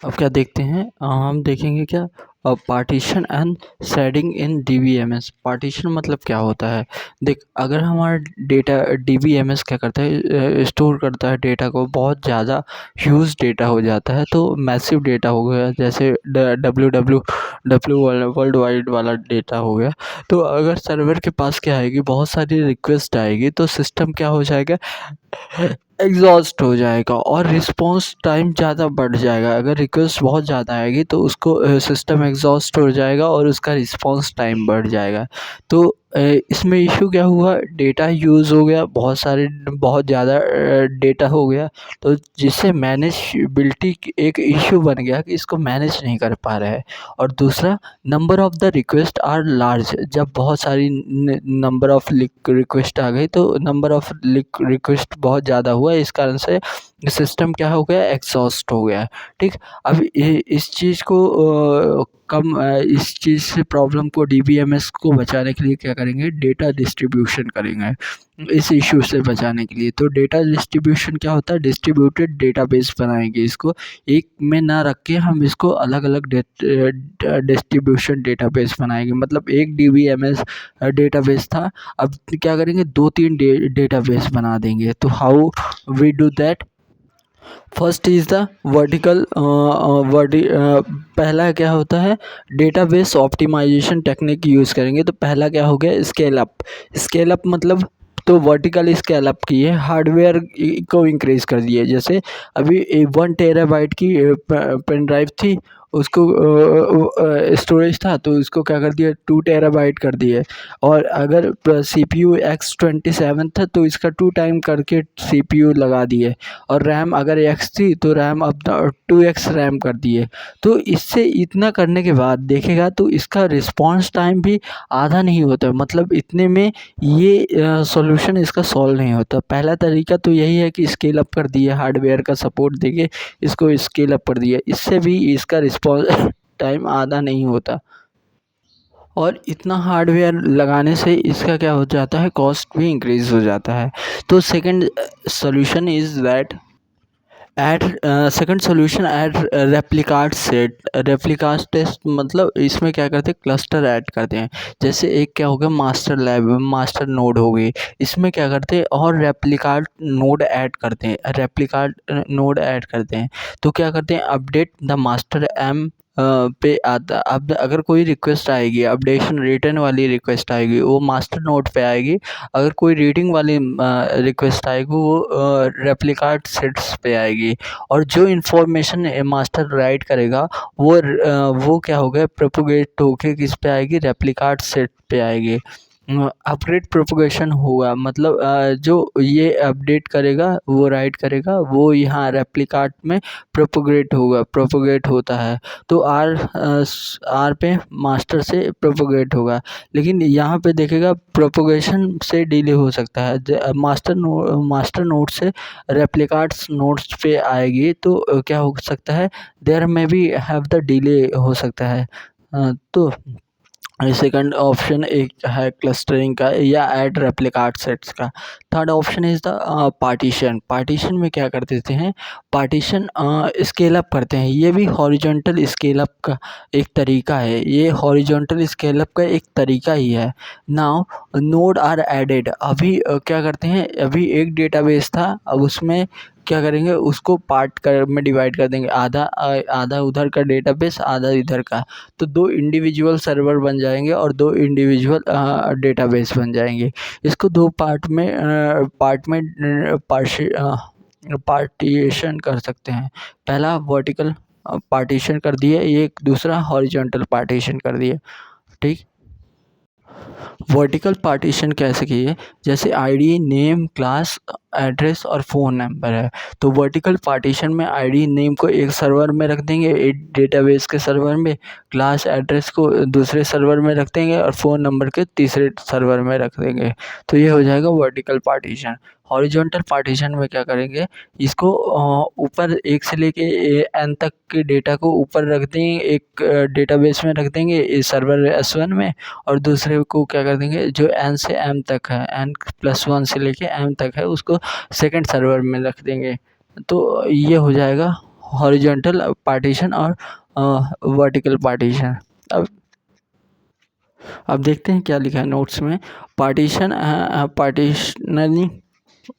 अब क्या देखते हैं, हम देखेंगे क्या partition and sharding in DBMS. Partition मतलब क्या होता है। देख, अगर हमारा डेटा डीबीएमएस क्या करता है, स्टोर करता है डेटा को, बहुत ज़्यादा ह्यूज डेटा हो जाता है, तो मैसिव डेटा हो गया, जैसे W W W world wide वाला डेटा हो गया। तो अगर सर्वर के पास क्या आएगी, बहुत सारी रिक्वेस्ट आएगी, तो सिस्टम क्या हो जाएगा, एग्जॉस्ट हो जाएगा और रिस्पॉन्स टाइम ज़्यादा बढ़ जाएगा। अगर रिक्वेस्ट बहुत ज़्यादा आएगी तो उसको सिस्टम एग्जॉस्ट हो जाएगा और उसका रिस्पॉन्स टाइम बढ़ जाएगा। तो इसमें इशू क्या हुआ, डेटा यूज़ हो गया, बहुत ज़्यादा डेटा हो गया, तो जिससे मैनेजबिलिटी एक इशू बन गया कि इसको मैनेज नहीं कर पा रहा है। और दूसरा, number of the request are large. जब बहुत सारी नंबर ऑफ़ रिक्वेस्ट आ गई तो नंबर ऑफ़ रिक्वेस्ट बहुत ज़्यादा हुआ, इस कारण से सिस्टम क्या हो गया, एग्जॉस्ट हो गया। ठीक। अब इस चीज़ को इस चीज़ से प्रॉब्लम को डीबीएमएस को बचाने के लिए क्या करेंगे, डेटा डिस्ट्रीब्यूशन करेंगे इस इशू से बचाने के लिए। तो डेटा डिस्ट्रीब्यूशन क्या होता है, डिस्ट्रीब्यूटेड डेटाबेस बनाएंगे। इसको एक में ना रख के हम इसको अलग अलग डिस्ट्रीब्यूशन डेटाबेस बनाएंगे। मतलब एक डीबीएमएस डेटाबेस था, अब क्या करेंगे, 2-3 डेटाबेस बना देंगे। तो how we do that, first is the vertical पहला क्या होता है, डेटाबेस ऑप्टिमाइजेशन टेक्निक यूज़ करेंगे। तो पहला क्या हो गया, स्केल अप। स्केल अप मतलब, तो वर्टिकल स्केल अप किए, हार्डवेयर को इंक्रीज़ कर दिए। जैसे अभी 1 टेराबाइट की पेन ड्राइव थी, उसको स्टोरेज था, तो उसको क्या कर दिया, 2 टेराबाइट कर दिए। और अगर CPU X27 था तो इसका 2 टाइम करके CPU लगा दिए। और रैम अगर एक्स थी तो रैम अब 2x रैम कर दिए। तो इससे इतना करने के बाद देखेगा तो इसका रिस्पॉन्स टाइम भी आधा नहीं होता। मतलब इतने में ये सॉल्यूशन इसका सॉल्व नहीं होता। पहला तरीका तो यही है कि स्केल अप कर दिए, हार्डवेयर का सपोर्ट देके इसको स्केल अप कर दिया, इससे भी इसका रिस्पॉन्स टाइम आधा नहीं होता। और इतना हार्डवेयर लगाने से इसका क्या हो जाता है, कॉस्ट भी इंक्रीज़ हो जाता है। तो second solution is that add second solution add replicate set. Replicate test मतलब इसमें क्या करते हैं, क्लस्टर ऐड करते हैं। जैसे एक क्या हो गया, मास्टर लैब, मास्टर नोड हो गई, इसमें क्या करते हैं, और रेप्लिकाट नोड ऐड करते हैं, रेप्लिकाट नोड ऐड करते हैं। तो क्या करते हैं, अपडेट द मास्टर एम पे आता। अब अगर कोई रिक्वेस्ट आएगी, अपडेशन रिटर्न वाली रिक्वेस्ट आएगी, वो मास्टर नोड पे आएगी। अगर कोई रीडिंग वाली रिक्वेस्ट आएगी, वो रेप्लिकाट सेट्स पे आएगी। और जो इन्फॉर्मेशन मास्टर राइट करेगा, वो क्या हो गया, प्रोपोगेट होके किस पे आएगी, रेप्लिकाट सेट पे आएगी। अपडेट प्रोपोगेशन होगा, मतलब जो ये अपडेट करेगा, वो राइट करेगा, वो यहाँ रेप्लिकाट में प्रोपोगेट होता है। तो आर पे मास्टर से प्रोपोगेट होगा। लेकिन यहाँ पे देखेगा प्रोपोगेशन से डिले हो सकता है। मास्टर नोड से रेप्लिकाट्स नोड्स पे आएगी, तो क्या हो सकता है, देयर में भी हैव द डिले हो सकता है। तो सेकंड ऑप्शन एक है क्लस्टरिंग का या ऐड रेप्लिकाट सेट्स का। Third option is the partition. Partition में क्या कर देते हैं, पार्टीशन स्केल अप करते हैं। ये भी हॉरिजॉन्टल स्केल अप का एक तरीका है, ये हॉरिजॉन्टल स्केल अप का एक तरीका ही है। Now node are added. अभी क्या करते हैं, अभी एक डेटाबेस था, अब उसमें क्या करेंगे, उसको पार्ट कर में डिवाइड कर देंगे, आधा उधर का डेटाबेस, आधा इधर का। तो 2 इंडिविजुअल सर्वर बन जाएंगे और 2 इंडिविजुअल डेटाबेस बन जाएंगे। इसको 2 पार्टीशन कर सकते हैं। पहला वर्टिकल पार्टीशन कर दिए, एक दूसरा हॉरिजॉन्टल पार्टीशन कर दिए। ठीक। वर्टिकल पार्टीशन कैसे किए, जैसे आईडी, नेम, क्लास, एड्रेस और फ़ोन नंबर है। तो वर्टिकल पार्टीशन में आईडी, नेम को एक सर्वर में रख देंगे, एक डेटाबेस के सर्वर में, क्लास, एड्रेस को दूसरे सर्वर में रख देंगे और फ़ोन नंबर के तीसरे सर्वर में रख देंगे। तो ये हो जाएगा वर्टिकल पार्टीशन। हॉरिजॉन्टल पार्टीशन में क्या करेंगे, इसको ऊपर एक से लेके एन तक के डेटा को ऊपर रख देंगे, एक डेटाबेस में रख देंगे सर्वर S1 में, और दूसरे को क्या कर देंगे, जो n से m तक है, n+1 से लेके m तक है, उसको सेकंड सर्वर में रख देंगे। तो ये हो जाएगा हॉरिजॉन्टल पार्टीशन और वर्टिकल पार्टीशन। अब देखते हैं क्या लिखा है नोट्स में। Partition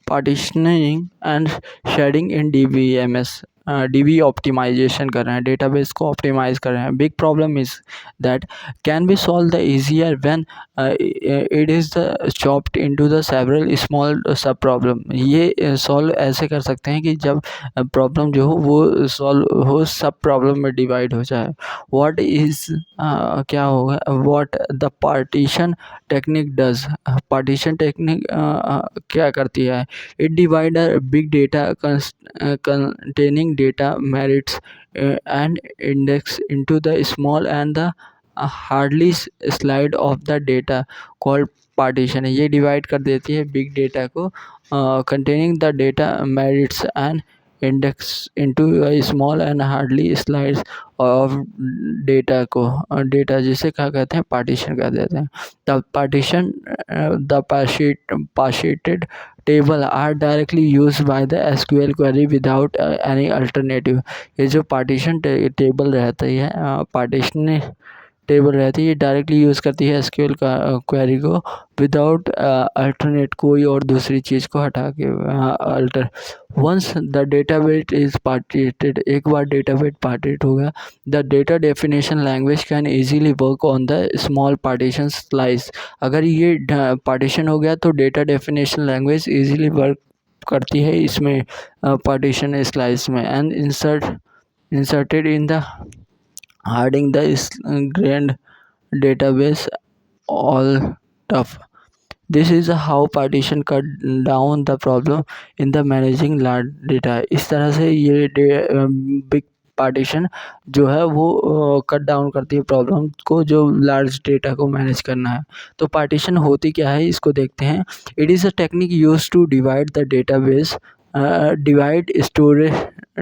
partitioning and sharding in DBMS, DB optimization कर रहे हैं, डेटाबेस को ऑप्टिमाइज कर रहे हैं। Big problem is that can be solve the easier when it is the chopped into the several small sub problem. ये solve ऐसे कर सकते हैं कि जब प्रॉब्लम जो हो वो सॉल्व हो, सब प्रॉब्लम में डिवाइड हो जाए। व्हाट इज़ क्या होगा, what the partition technique does. Partition technique क्या करती है? It divide a big data containing data merits and index into the small and the hardly slide of the data called partition। ये divide कर देती है big data को containing the data merits and index into a small and hardly slides of data को, data जिसे क्या कहते हैं, पार्टीशन कह देते हैं। The partition the partitioned table are directly used by the SQL query without any alternative। ये जो पार्टीशन टेबल रहती है, पार्टीशन टेबल रहती है, ये डायरेक्टली यूज़ करती है SQL का क्वेरी को विदाउट अल्टरनेट, कोई और दूसरी चीज़ को हटा के alter. Once the data wait is partitioned, एक बार डेटा वेट पार्टीट हो गया, the data definition language can easily work on the small partition slice. अगर ये पार्टीशन हो गया तो data definition language easily work करती है इसमें पार्टीशन स्लाइस में। And inserted in the hardening the grand database all tough। This is how partition cut down the problem in the managing large data। इस तरह से ये बिग पार्टीशन जो है वो कट डाउन करती है प्रॉब्लम को जो लार्ज डेटा को मैनेज करना है। तो पार्टीशन होती क्या है इसको देखते हैं। It is a technique use to divide the database divide storage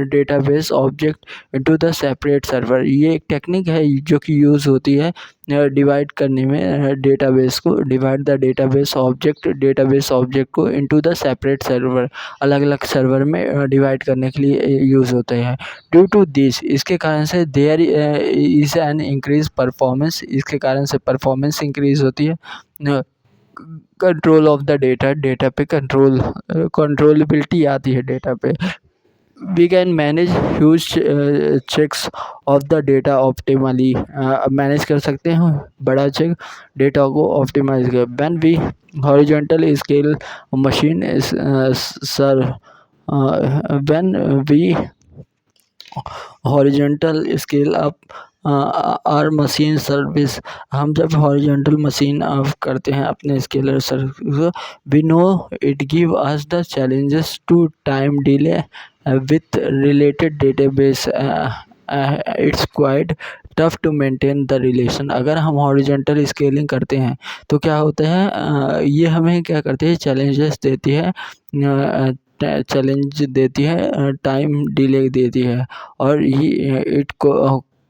database object into the separate server. ये एक टेक्निक है जो कि यूज़ होती है डिवाइड करने में डेटाबेस को, डिवाइड द डेटाबेस ऑब्जेक्ट को इनटू द सेपरेट सर्वर, अलग अलग सर्वर में डिवाइड करने के लिए यूज़ होते हैं। ड्यू टू दिस, इसके कारण से there is an increase performance, इसके कारण से परफॉर्मेंस इंक्रीज होती है। कंट्रोल ऑफ द डेटा पे कंट्रोलेबिलिटी आती है डेटा पे। We can manage huge checks of the data optimally, manage कर सकते हैं बड़ा चेक डेटा को ऑप्टिमाइज कर। When we horizontal scale machine sir when we horizontal scale up our machine service, हम जब हॉरिजॉन्टल मशीन अप करते हैं अपने scaler service, we know it give us the challenges to time delay with related database, it's quite tough to maintain the relation. अगर हम horizontal scaling करते हैं तो क्या होता है, ये हमें क्या करती है, चैलेंजेस देती है, चैलेंज देती है, टाइम डिले देती है, और ये it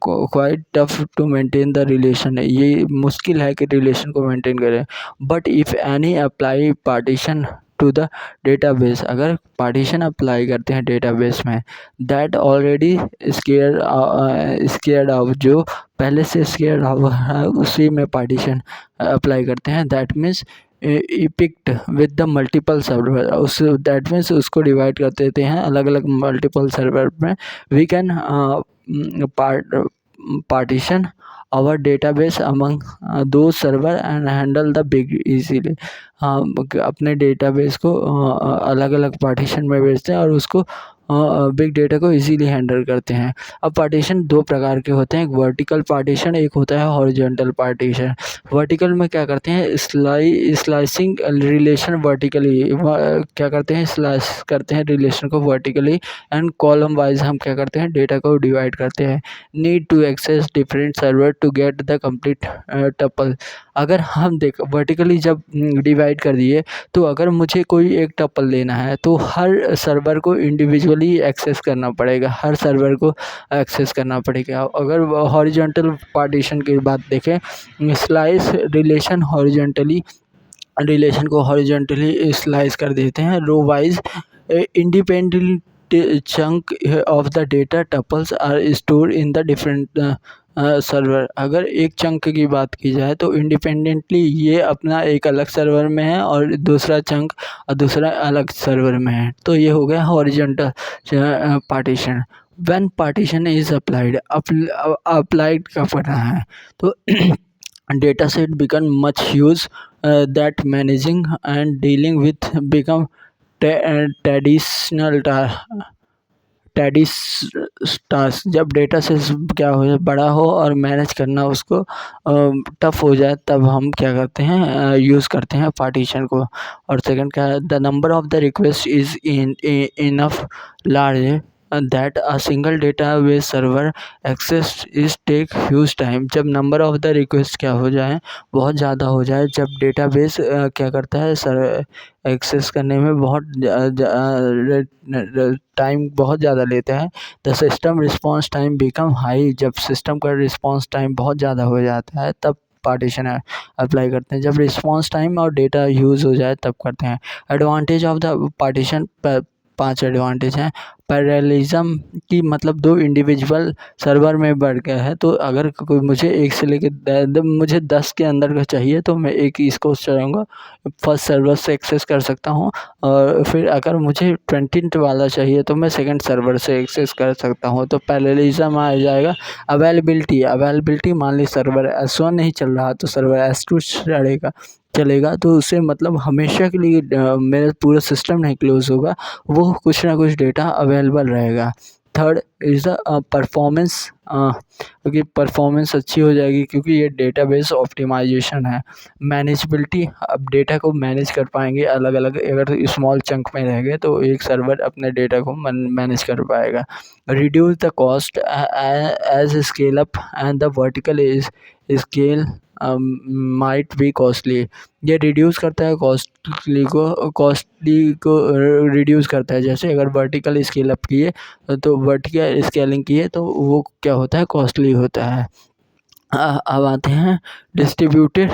quite tough to maintain the relation है, ये मुश्किल है कि रिलेशन को मेंटेन करें। But if any apply partition to the database, अगर पार्टीशन अप्लाई करते हैं डेटाबेस में, दैट ऑलरेडी स्केयर्ड ऑफ, जो पहले से स्केयर्ड ऑफ है उसी में पार्टीशन अप्लाई करते हैं, दैट मीन्स इपिक्ट विद द मल्टीपल सर्वर, उस दैट मीन्स उसको डिवाइड कर देते हैं अलग अलग मल्टीपल सर्वर में। We can partition our database among those server and handle the big easily। हम अपने डेटाबेस को अलग अलग पार्टीशन में भेजते हैं और उसको बिग डेटा को इजीली हैंडल करते हैं। अब पार्टीशन दो प्रकार के होते हैं, एक वर्टिकल पार्टीशन, एक होता है हॉरिजॉन्टल पार्टीशन। वर्टिकल में क्या करते हैं, स्लाइसिंग रिलेशन वर्टिकली, क्या करते हैं, स्लाइस करते हैं रिलेशन को वर्टिकली, एंड कॉलम वाइज हम क्या करते हैं, डेटा को डिवाइड करते हैं। Need to access different server to get the complete tuple. अगर हम वर्टिकली जब डिवाइड कर दिए तो अगर मुझे कोई एक टपल लेना है तो हर सर्वर को इंडिविजुअली एक्सेस करना पड़ेगा, हर सर्वर को एक्सेस करना पड़ेगा। अगर हॉरिजॉन्टल पार्टीशन की बात देखें, स्लाइस रिलेशन हॉरिजॉन्टली, रिलेशन को हॉरिजॉन्टली स्लाइस कर देते हैं row wise independently chunk of the data tuples are stored in the different server. अगर एक चंक की बात की जाए तो इंडिपेंडेंटली ये अपना एक अलग सर्वर में है और दूसरा चंक दूसरा अलग सर्वर में है। तो ये हो गया horizontal partition. When partition is applied का पढ़ना है तो data set become much use that managing and dealing with become traditional task. जब डेटा से क्या हो जाए बड़ा हो और मैनेज करना उसको टफ हो जाए तब हम क्या करते हैं यूज़ करते हैं पार्टीशन को। और सेकंड क्या है, the number of the request is enough large that a single database server access is take huge time. जब नंबर ऑफ द रिक्वेस्ट क्या हो जाए बहुत ज़्यादा हो जाए, जब डेटाबेस क्या करता है सर एक्सेस करने में बहुत टाइम बहुत ज़्यादा लेता है। The system response time become high. जब सिस्टम का रिस्पॉन्स टाइम बहुत ज़्यादा हो जाता है तब पार्टीशन अप्लाई करते हैं। जब रिस्पॉन्स टाइम और डेटा यूज़ हो जाए तब करते हैं। Advantage of the partition 5 advantage हैं। पैरेललिज्म की मतलब 2 इंडिविजुअल सर्वर में बढ़ गया है। तो अगर कोई मुझे 1 से लेके मुझे 10 के अंदर का चाहिए तो मैं एक इसको चलाऊँगा, फर्स्ट सर्वर से एक्सेस कर सकता हूँ। और फिर अगर मुझे 20 वाला चाहिए तो मैं सेकंड सर्वर से एक्सेस कर सकता हूँ। तो पैरेललिज्म आ जाएगा। अवेलेबिलिटी मान ली सर्वर S1 नहीं चल रहा तो सर्वर S2 चलेगा तो उससे मतलब हमेशा के लिए मेरा पूरा सिस्टम नहीं क्लोज़ होगा, वो कुछ ना कुछ डेटा अवेलेबल रहेगा। थर्ड इज़ द परफॉर्मेंस, क्योंकि परफॉर्मेंस अच्छी हो जाएगी क्योंकि ये डेटाबेस ऑप्टिमाइजेशन है। मैनेजेबिलिटी, अब डेटा को मैनेज कर पाएंगे अलग अलग, अगर स्मॉल चंक में रह गए तो एक सर्वर अपने डेटा को मैनेज कर पाएगा। Reduce the cost as scale up and the vertical is scale might be costly. ये रिड्यूस करता है कॉस्टली को रिड्यूस करता है। जैसे अगर वर्टिकल स्केल अप किए तो वर्टिकल स्केलिंग किए तो वो क्या होता है कॉस्टली होता है। अब आते हैं डिस्ट्रीब्यूटेड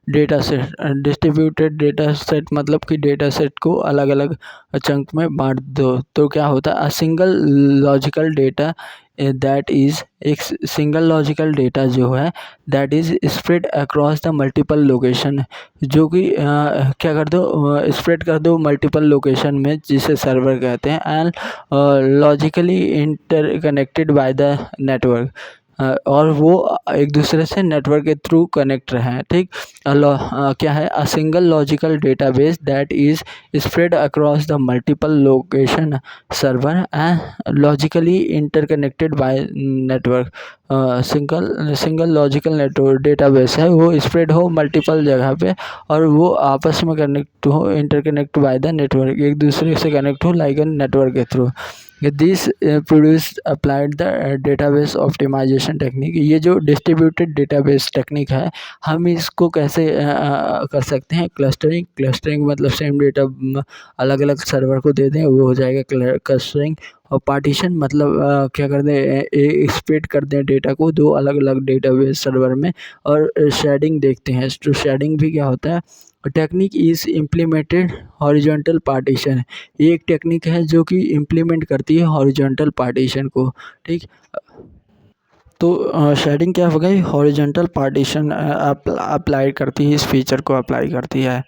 डेटा सेट मतलब कि डेटा सेट को अलग अलग चंक में बांट दो तो क्या होता है a single logical data that is एक सिंगल लॉजिकल डेटा जो है that is spread across the multiple location, जो कि क्या कर दो स्प्रेड कर दो मल्टीपल लोकेशन में जिसे सर्वर कहते हैं। And logically interconnected by the network, और वो एक दूसरे से नेटवर्क के थ्रू कनेक्ट रहे हैं। ठीक, क्या है a single logical database that is spread across the multiple location server and logically interconnected by network. Single logical network database है वो स्प्रेड हो मल्टीपल जगह पे और वो आपस में कनेक्ट हो, इंटरकनेक्ट बाय द नेटवर्क, एक दूसरे से कनेक्ट हो लाइक नेटवर्क के through. This produce applied the database optimization technique. ये जो डिस्ट्रीब्यूटेड डेटाबेस टेक्निक है हम इसको कैसे कर सकते हैं क्लस्टरिंग मतलब सेम डेटा अलग अलग सर्वर को दे दें वो हो जाएगा क्लस्टरिंग। और पार्टीशन मतलब क्या कर दें स्प्लिट कर दें डेटा को 2 अलग अलग डेटाबेस सर्वर में। और शेडिंग देखते हैं तो शेडिंग भी क्या होता है technique is implemented horizontal partition. ये एक टेक्निक है जो कि इम्प्लीमेंट करती है हॉरिजॉन्टल पार्टीशन को। ठीक, तो शेडिंग क्या हो गई हॉरिजॉन्टल पार्टीशन अप्लाई करती है, इस फीचर को अप्लाई करती है।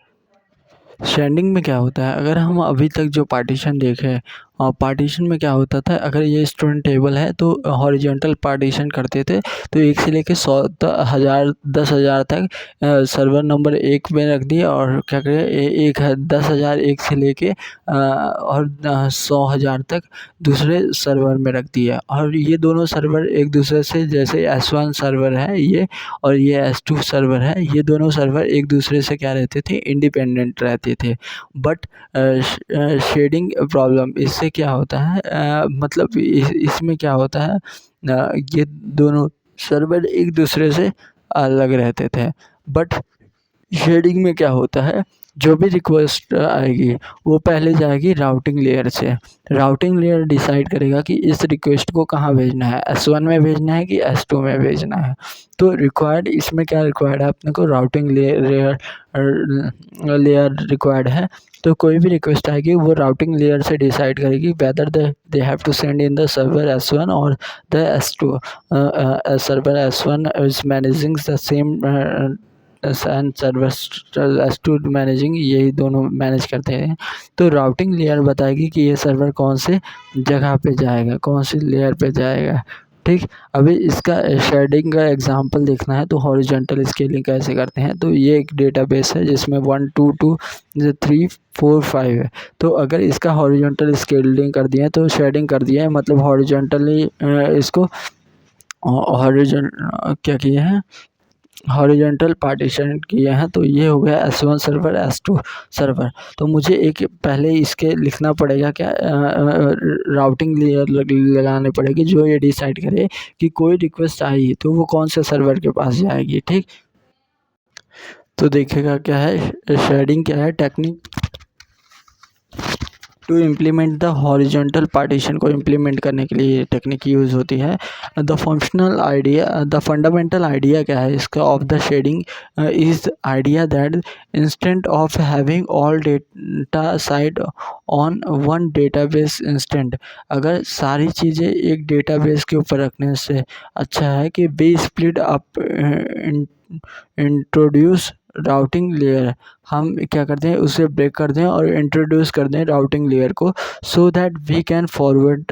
शेडिंग में क्या होता है अगर हम अभी तक जो पार्टीशन देखें पार्टीशन में क्या होता था अगर ये स्टूडेंट टेबल है तो हॉरिजॉन्टल पार्टीशन करते थे तो 1 से लेके 100 1000 10,000 तक सर्वर नंबर 1 में रख दिया और क्या करें 10,000 1 से लेके और 100,000 तक दूसरे सर्वर में रख दिया। और ये दोनों सर्वर एक दूसरे से जैसे S1 सर्वर है ये और ये S2 सर्वर है, ये दोनों सर्वर एक दूसरे से क्या रहते थे इंडिपेंडेंट रहते थे। बट शेडिंग प्रॉब्लम इससे क्या होता है मतलब इसमें क्या होता है ये दोनों सर्वर एक दूसरे से अलग रहते थे। बट शेडिंग में क्या होता है जो भी रिक्वेस्ट आएगी वो पहले जाएगी राउटिंग लेयर से। राउटिंग लेयर डिसाइड करेगा कि इस रिक्वेस्ट को कहाँ भेजना है, S1 में भेजना है कि S2 में भेजना है। तो रिक्वायर्ड इसमें क्या रिक्वायर्ड है अपने को, राउटिंग लेयर रिक्वायर्ड है। तो कोई भी रिक्वेस्ट आएगी वो राउटिंग लेयर से डिसाइड करेगी whether they have to send in the server S1 और the S2। Server S1 is managing the same and server S2 managing, यही दोनों मैनेज करते हैं। तो राउटिंग लेयर बताएगी कि ये सर्वर कौन से जगह पे जाएगा, कौन सी लेयर पे जाएगा। ठीक, अभी इसका शेडिंग का एग्जांपल देखना है तो हॉरिजॉन्टल स्केलिंग कैसे करते हैं। तो ये एक डेटाबेस है जिसमें 1 2 2 3 4 5 है। तो अगर इसका हॉरिजॉन्टल स्केलिंग कर दिया है तो शेडिंग कर दिया है, मतलब हॉरिजॉन्टली इसको क्या किया है, हॉरिजॉन्टल पार्टीशन किए हैं। तो ये हो गया S1 सर्वर, S2 सर्वर। तो मुझे एक पहले इसके लिखना पड़ेगा क्या, राउटिंग लेयर लगाने पड़ेगी जो ये डिसाइड करे कि कोई रिक्वेस्ट आई तो वो कौन से सर्वर के पास जाएगी। ठीक, तो देखेगा क्या है शेडिंग, क्या है technique to implement the horizontal partition को इम्प्लीमेंट करने के लिए ये टेक्निक यूज़ होती है। द फंडामेंटल आइडिया क्या है इसका of the sharding is idea that instead of having all data side on one database instance, अगर सारी चीज़ें एक डेटाबेस के ऊपर रखने से अच्छा है कि be split up introduce routing layer, हम क्या करते हैं उसे ब्रेक कर दें और इंट्रोड्यूस कर दें राउटिंग लेयर को, so that we can forward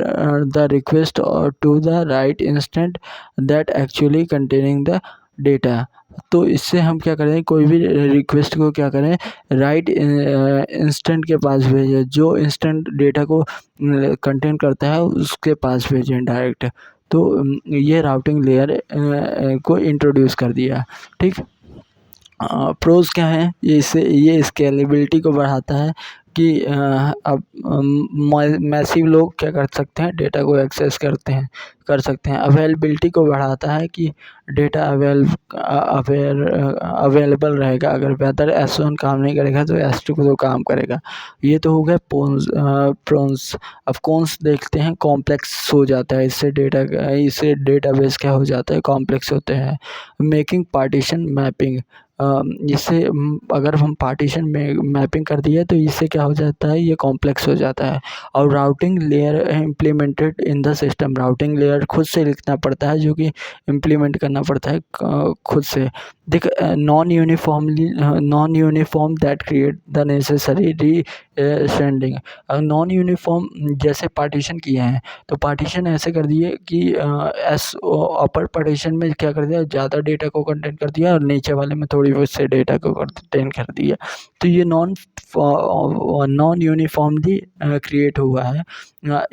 the request to the right instance that actually containing the data. तो इससे हम क्या करें, कोई भी रिक्वेस्ट को क्या करें राइट इंस्टेंट के पास भेजें, जो इंस्टेंट डेटा को कंटेन करता है उसके पास भेजें डायरेक्ट। तो ये राउटिंग लेयर को इंट्रोड्यूस कर दिया। ठीक, प्रोज क्या है, ये स्केलेबिलिटी को बढ़ाता है कि अब मैसिव लोग क्या कर सकते हैं, डेटा को एक्सेस कर सकते हैं। अवेलेबिलिटी को बढ़ाता है कि डेटा अवेलेबल रहेगा, अगर बेहतर S1 काम नहीं करेगा तो S2 को तो काम करेगा। ये तो हो गया प्रोन्स। अब कॉन्स देखते हैं, कॉम्प्लेक्स हो जाता है इससे डेटाबेस क्या हो जाता है, कॉम्प्लेक्स होते हैं। मेकिंग पार्टीशन मैपिंग, इससे अगर हम पार्टीशन में मैपिंग कर दिए तो इससे क्या हो जाता है, ये कॉम्प्लेक्स हो जाता है। और routing layer implemented in the system, routing layer खुद से लिखना पड़ता है जो कि इम्प्लीमेंट करना पड़ता है खुद से। देख, non uniform that create the necessary री सेंडिंग। नॉन यूनिफॉर्म जैसे पार्टीशन किए हैं तो पार्टीशन ऐसे कर दिए कि अपर पार्टीशन में क्या कर दिया, ज़्यादा डेटा को कंटेन कर दिया और नीचे वाले में थोड़ी बहुत से डेटा को कंटेन कर दिया। तो ये नॉन यूनिफॉर्मली क्रिएट हुआ है।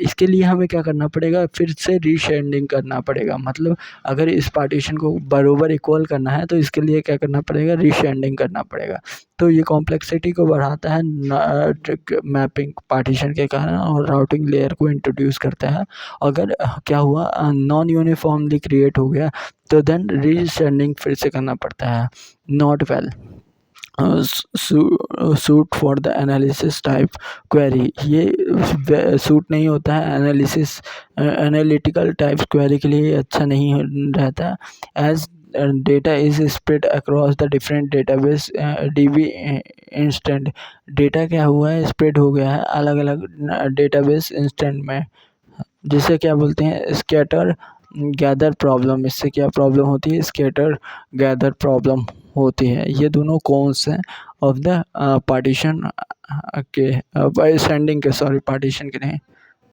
इसके लिए हमें क्या करना पड़ेगा, फिर से रीशेडिंग करना पड़ेगा। मतलब अगर इस पार्टीशन को बराबर इक्वल करना है तो इसके लिए क्या करना पड़ेगा, रीशेडिंग करना पड़ेगा। तो ये कॉम्प्लेक्सिटी को बढ़ाता है मैपिंग पार्टीशन के कारण और राउटिंग लेयर को इंट्रोड्यूस करता है। अगर क्या हुआ नॉन यूनिफॉर्मली क्रिएट हो गया तो देन रीसेंडिंग फिर से करना पड़ता है। Not well suit for the analysis type query, ये सूट नहीं होता है एनालिटिकल टाइप क्वेरी के लिए, अच्छा नहीं रहता। As data is spread across the different database DB instance, data क्या हुआ है स्प्रेड हो गया है अलग अलग डेटाबेस इंस्टेंट में, जिसे क्या बोलते हैं स्कैटर गैदर प्रॉब्लम। इससे क्या प्रॉब्लम होती है, स्कैटर गैदर प्रॉब्लम होती है। ये दोनों कॉन्स हैं ऑफ द पार्टीशन के, सेंडिंग के, सॉरी पार्टीशन के नहीं।